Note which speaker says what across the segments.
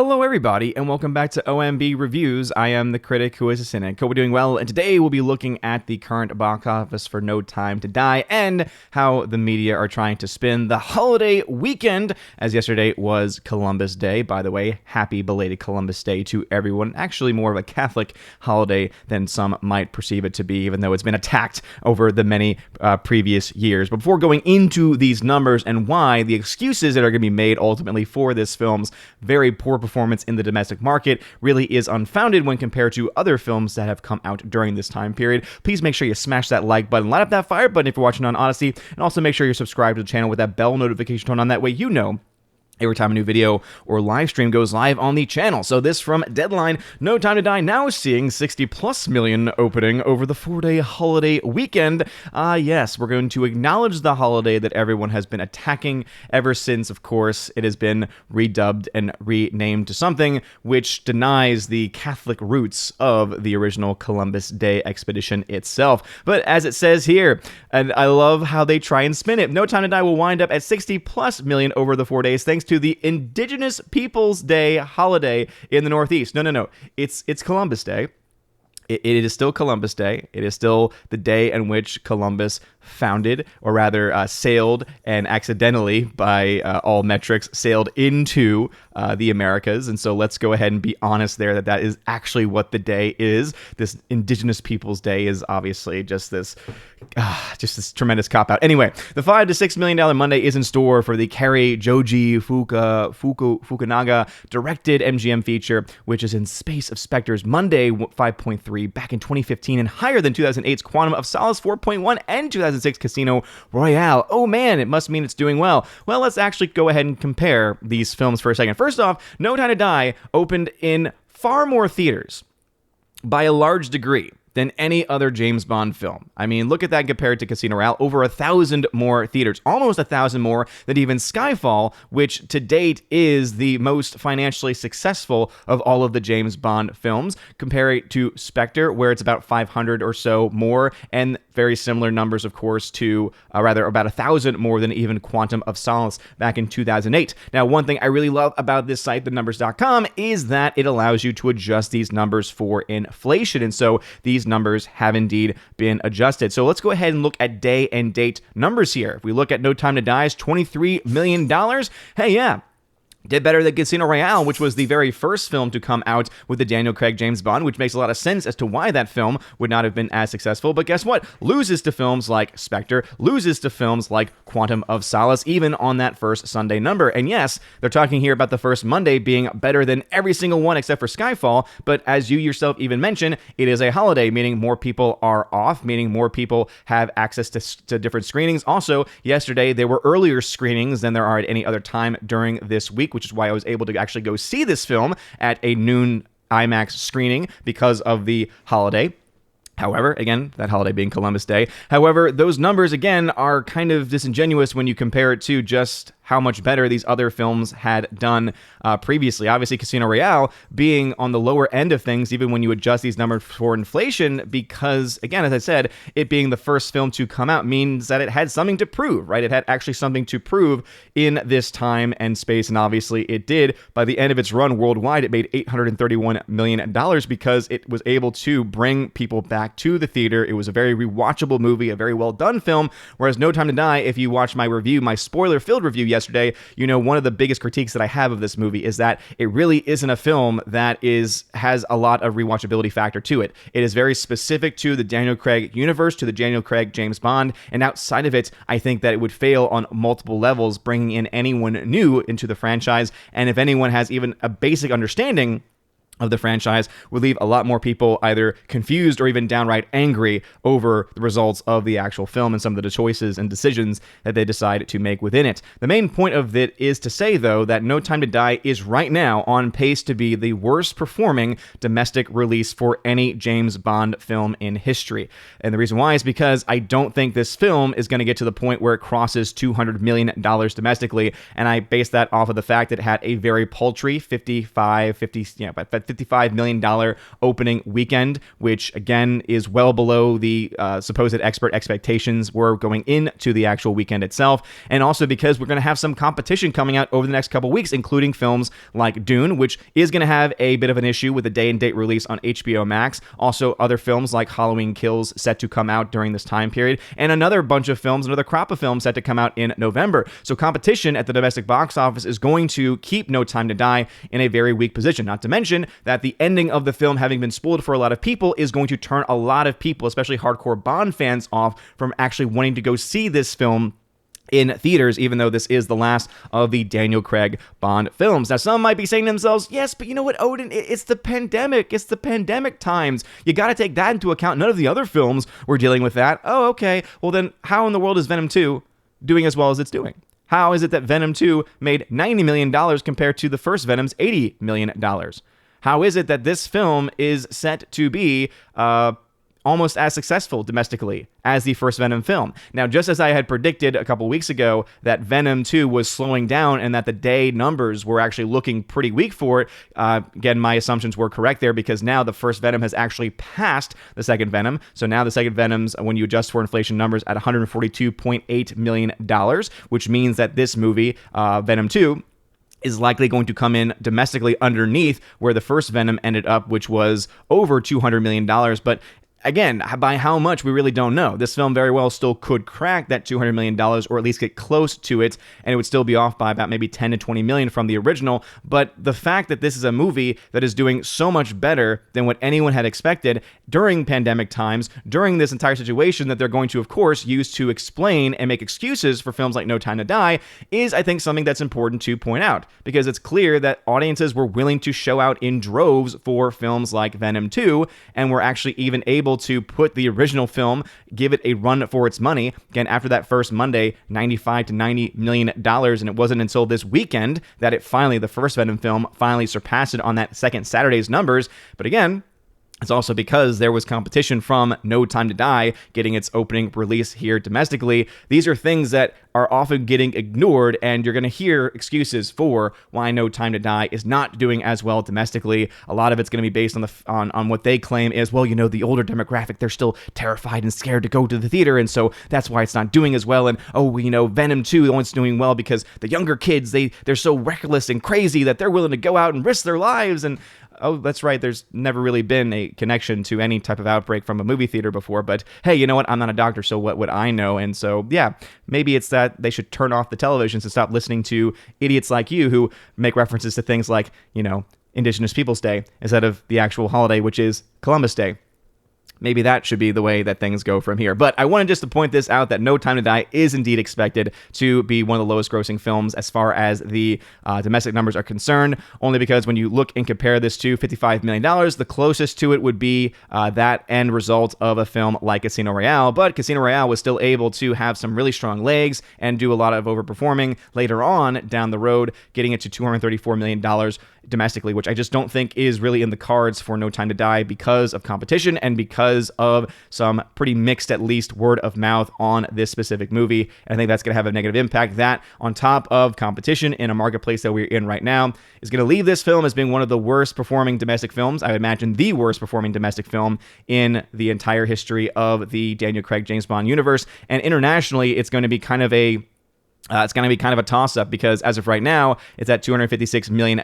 Speaker 1: Hello everybody, and welcome back to OMB Reviews. I am the critic who is a cynic. Hope we're doing well, and today we'll be looking at the current box office for No Time to Die and how the media are trying to spin the holiday weekend, as yesterday was Columbus Day. By the way, happy belated Columbus Day to everyone. Actually more of a Catholic holiday than some might perceive it to be, even though it's been attacked over the many previous years. But before going into these numbers and why the excuses that are going to be made ultimately for this film's very poor performance in the domestic market really is unfounded when compared to other films that have come out during this time period, please make sure you smash that like button, light up that fire button if you're watching on Odyssey, and also make sure you're subscribed to the channel with that bell notification tone on. That way you know every time a new video or live stream goes live on the channel. So this from Deadline, No Time to Die now seeing 60+ million opening over the 4-day holiday weekend. Yes, we're going to acknowledge the holiday that everyone has been attacking ever since, of course, it has been redubbed and renamed to something which denies the Catholic roots of the original Columbus Day expedition itself. But as it says here, and I love how they try and spin it, No Time to Die will wind up at 60+ million over the 4 days thanks to the Indigenous Peoples Day holiday in the Northeast. No. It's Columbus Day. It is still Columbus Day. It is still the day in which Columbus founded, or rather sailed and accidentally, by all metrics, sailed into the Americas. And so let's go ahead and be honest there that is actually what the day is. This Indigenous Peoples Day is obviously just this tremendous cop-out. Anyway, the $5 to $6 million Monday is in store for the Kari Joji Fukunaga directed MGM feature, which is in Space of Spectres Monday 5.3 back in 2015 and higher than 2008's Quantum of Solace 4.1 and 2006 Casino Royale. Oh man, it must mean it's doing well. Well, let's actually go ahead and compare these films for a second. First off, No Time to Die opened in far more theaters by a large degree than any other James Bond film. I mean, look at that compared to Casino Royale. Over 1,000 more theaters, almost 1,000 more than even Skyfall, which to date is the most financially successful of all of the James Bond films. Compare it to Spectre, where it's about 500 or so more, and very similar numbers, of course, to rather about 1,000 more than even Quantum of Solace back in 2008. Now, one thing I really love about this site, thenumbers.com, is that it allows you to adjust these numbers for inflation, and so these numbers have indeed been adjusted. So let's go ahead and look at day and date numbers here. If we look at No Time to Die's $23 million, hey, yeah, did better than Casino Royale, which was the very first film to come out with the Daniel Craig James Bond, which makes a lot of sense as to why that film would not have been as successful. But guess what? Loses to films like Spectre, loses to films like Quantum of Solace, even on that first Sunday number. And yes, they're talking here about the first Monday being better than every single one except for Skyfall. But as you yourself even mentioned, it is a holiday, meaning more people are off, meaning more people have access to different screenings. Also, yesterday, there were earlier screenings than there are at any other time during this week, which is why I was able to actually go see this film at a noon IMAX screening because of the holiday. However, again, that holiday being Columbus Day. However, those numbers, again, are kind of disingenuous when you compare it to just how much better these other films had done previously. Obviously, Casino Royale being on the lower end of things, even when you adjust these numbers for inflation, because, again, as I said, it being the first film to come out means that it had something to prove, right? It had actually something to prove in this time and space, and obviously it did. By the end of its run worldwide, it made $831 million because it was able to bring people back to the theater. It was a very rewatchable movie, a very well-done film, whereas No Time to Die, if you watch my review, my spoiler-filled review yesterday, you know, one of the biggest critiques that I have of this movie is that it really isn't a film that has a lot of rewatchability factor to it. It is very specific to the Daniel Craig universe, to the Daniel Craig James Bond, and outside of it, I think that it would fail on multiple levels, bringing in anyone new into the franchise, and if anyone has even a basic understanding of the franchise, would leave a lot more people either confused or even downright angry over the results of the actual film and some of the choices and decisions that they decide to make within it. The main point of it is to say, though, that No Time to Die is right now on pace to be the worst performing domestic release for any James Bond film in history. And the reason why is because I don't think this film is going to get to the point where it crosses $200 million domestically, and I base that off of the fact that it had a very paltry 50 $55 million opening weekend, which again is well below the supposed expert expectations were going into the actual weekend itself. And also because we're going to have some competition coming out over the next couple weeks, including films like Dune, which is going to have a bit of an issue with the day and date release on HBO Max. Also, other films like Halloween Kills set to come out during this time period, and another bunch of films, another crop of films set to come out in November. So competition at the domestic box office is going to keep No Time to Die in a very weak position. Not to mention that the ending of the film, having been spoiled for a lot of people, is going to turn a lot of people, especially hardcore Bond fans, off from actually wanting to go see this film in theaters, even though this is the last of the Daniel Craig Bond films. Now, some might be saying to themselves, yes, but you know what, Odin, it's the pandemic. It's the pandemic times. You got to take that into account. None of the other films were dealing with that. Oh, okay. Well, then how in the world is Venom 2 doing as well as it's doing? How is it that Venom 2 made $90 million compared to the first Venom's $80 million? How is it that this film is set to be almost as successful domestically as the first Venom film? Now, just as I had predicted a couple weeks ago that Venom 2 was slowing down and that the day numbers were actually looking pretty weak for it, again, my assumptions were correct there, because now the first Venom has actually passed the second Venom. So now the second Venom's, when you adjust for inflation numbers, at $142.8 million, which means that this movie, Venom 2, is likely going to come in domestically underneath where the first Venom ended up, which was over $200 million. But again, by how much, we really don't know. This film very well still could crack that $200 million, or at least get close to it, and it would still be off by about maybe 10 to 20 million from the original. But the fact that this is a movie that is doing so much better than what anyone had expected during pandemic times, during this entire situation that they're going to, of course, use to explain and make excuses for films like No Time to Die, is, I think, something that's important to point out, because it's clear that audiences were willing to show out in droves for films like Venom 2, and were actually even able to put the original film, give it a run for its money. Again, after that first Monday, $95 to $90 million, and it wasn't until this weekend that the first Venom film finally surpassed it on that second Saturday's numbers. But again, it's also because there was competition from No Time to Die getting its opening release here domestically. These are things that are often getting ignored, and you're going to hear excuses for why No Time to Die is not doing as well domestically. A lot of it's going to be based on what they claim is, well, you know, the older demographic, they're still terrified and scared to go to the theater, and so that's why it's not doing as well. And, oh, you know, Venom 2, the one's doing well because the younger kids, they're so reckless and crazy that they're willing to go out and risk their lives. And oh, that's right, there's never really been a connection to any type of outbreak from a movie theater before, but hey, you know what, I'm not a doctor, so what would I know? And so, yeah, maybe it's that they should turn off the televisions and stop listening to idiots like you who make references to things like, you know, Indigenous Peoples Day instead of the actual holiday, which is Columbus Day. Maybe that should be the way that things go from here. But I wanted just to point this out, that No Time to Die is indeed expected to be one of the lowest grossing films as far as the domestic numbers are concerned, only because when you look and compare this to $55 million, the closest to it would be that end result of a film like Casino Royale. But Casino Royale was still able to have some really strong legs and do a lot of overperforming later on down the road, getting it to $234 million domestically, which I just don't think is really in the cards for No Time to Die because of competition and because of some pretty mixed, at least, word of mouth on this specific movie. And I think that's going to have a negative impact. That, on top of competition in a marketplace that we're in right now, is going to leave this film as being one of the worst performing domestic films. I would imagine the worst performing domestic film in the entire history of the Daniel Craig James Bond universe. And internationally, it's going to be kind of a toss-up, because as of right now, it's at $256 million,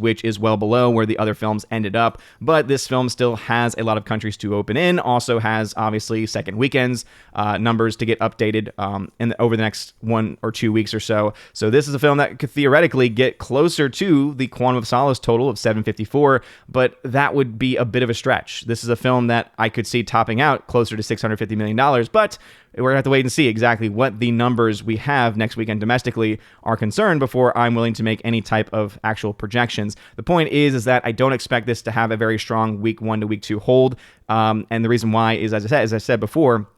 Speaker 1: which is well below where the other films ended up. But this film still has a lot of countries to open in, also has, obviously, second weekends numbers to get updated over the next 1 or 2 weeks or so. So this is a film that could theoretically get closer to the Quantum of Solace total of 754, but that would be a bit of a stretch. This is a film that I could see topping out closer to $650 million, but we're going to have to wait and see exactly what the numbers we have next weekend domestically are concerned before I'm willing to make any type of actual projections. The point is that I don't expect this to have a very strong week 1 to week 2 hold. And the reason why is, as I said before,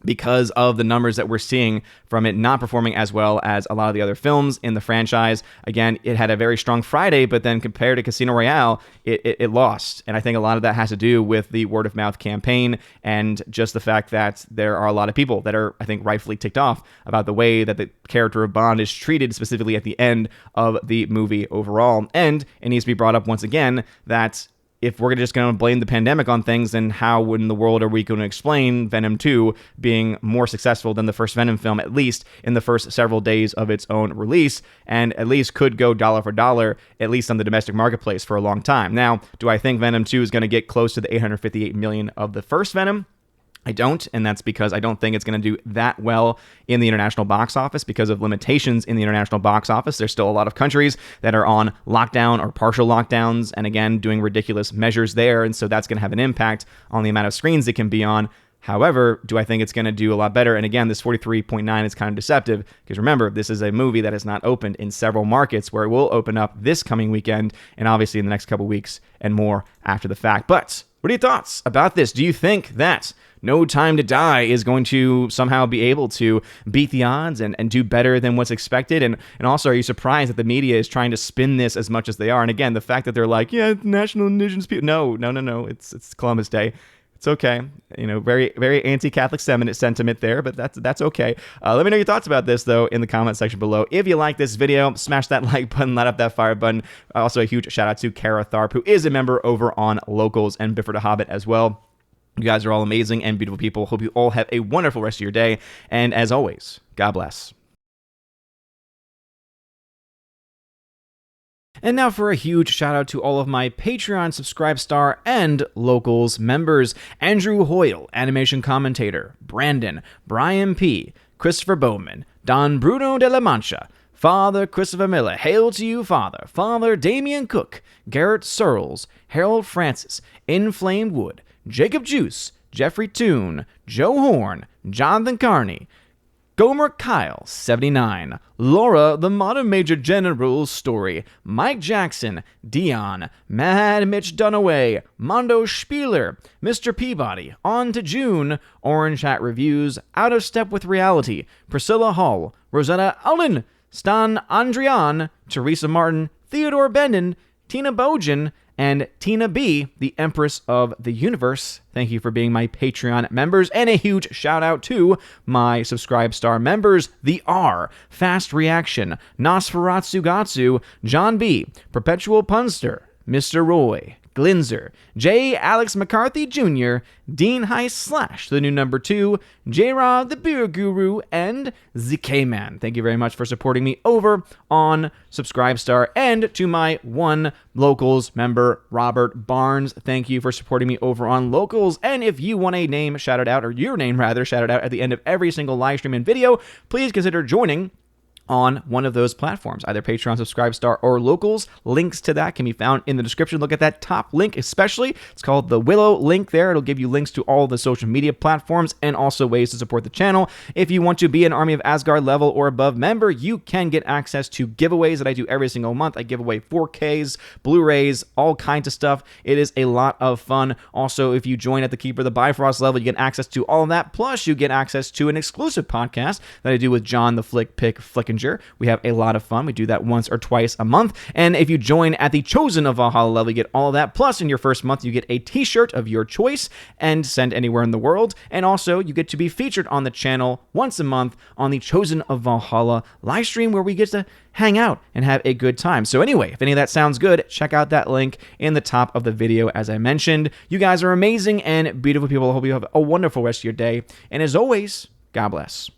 Speaker 1: because of the numbers that we're seeing from it not performing as well as a lot of the other films in the franchise. Again, it had a very strong Friday, but then compared to Casino Royale, it lost. And I think a lot of that has to do with the word of mouth campaign and just the fact that there are a lot of people that are, I think, rightfully ticked off about the way that the character of Bond is treated, specifically at the end of the movie overall. And it needs to be brought up once again that if we're just going to blame the pandemic on things, then how in the world are we going to explain Venom 2 being more successful than the first Venom film, at least in the first several days of its own release, and at least could go dollar for dollar, at least on the domestic marketplace for a long time. Now, do I think Venom 2 is going to get close to the $858 million of the first Venom? I don't, and that's because I don't think it's going to do that well in the international box office because of limitations in the international box office. There's still a lot of countries that are on lockdown or partial lockdowns, and again, doing ridiculous measures there, and so that's going to have an impact on the amount of screens it can be on. However, do I think it's going to do a lot better? And again, this 43.9 is kind of deceptive because remember, this is a movie that has not opened in several markets where it will open up this coming weekend and obviously in the next couple weeks and more after the fact. But what are your thoughts about this? Do you think that No Time to Die is going to somehow be able to beat the odds and do better than what's expected? And also, are you surprised that the media is trying to spin this as much as they are? And again, the fact that they're like, yeah, National Indigenous People. No. It's Columbus Day. It's okay. Very, very anti-Catholic sentiment there, but that's okay. Let me know your thoughts about this, though, in the comment section below. If you like this video, smash that like button, light up that fire button. Also, a huge shout out to Kara Tharp, who is a member over on Locals, and Bifford the Hobbit as well. You guys are all amazing and beautiful people. Hope you all have a wonderful rest of your day. And as always, God bless. And now for a huge shout out to all of my Patreon, Subscribe Star, and Locals members. Andrew Hoyle, Animation Commentator, Brandon, Brian P., Christopher Bowman, Don Bruno de la Mancha, Father Christopher Miller, hail to you, Father, Father Damian Cook, Garrett Searles, Harold Francis, Inflamed Wood, Jacob Juice, Jeffrey Toone, Joe Horn, Jonathan Carney, Gomer Kyle, 79, Laura, the Modern Major General's Story, Mike Jackson, Dion, Mad Mitch Dunaway, Mondo Spieler, Mr. Peabody, On to June, Orange Hat Reviews, Out of Step with Reality, Priscilla Hall, Rosetta Allen, Stan Andrian, Teresa Martin, Theodore Benden, Tina Bojan, and Tina B., the Empress of the Universe. Thank you for being my Patreon members. And a huge shout out to my Subscribe Star members, The R, Fast Reaction, Nosferatu Gatsu, John B., Perpetual Punster, Mr. Roy, Glinzer, J. Alex McCarthy Jr., Dean Heist / the new number 2, J-Rod the Beer Guru, and ZK-Man. Thank you very much for supporting me over on Subscribe Star. And to my one Locals member, Robert Barnes, thank you for supporting me over on Locals. And if you want a name shouted out, or your name rather, shouted out at the end of every single live stream and video, please consider joining on one of those platforms, either Patreon, Subscribe Star, or Locals. Links to that can be found in the description. Look at that top link especially. It's called the Willow link there. It'll give you links to all the social media platforms and also ways to support the channel. If you want to be an Army of Asgard level or above member, you can get access to giveaways that I do every single month. I give away 4Ks, Blu-rays, all kinds of stuff. It is a lot of fun. Also, if you join at the Keeper of the Bifrost level, you get access to all of that. Plus, you get access to an exclusive podcast that I do with John the Flick Pick Flickinger. We have a lot of fun. We do that once or twice a month. And if you join at the Chosen of Valhalla level, you get all of that. Plus, in your first month, you get a t-shirt of your choice and send anywhere in the world. And also, you get to be featured on the channel once a month on the Chosen of Valhalla live stream where we get to hang out and have a good time. So anyway, if any of that sounds good, check out that link in the top of the video as I mentioned. You guys are amazing and beautiful people. I hope you have a wonderful rest of your day. And as always, God bless.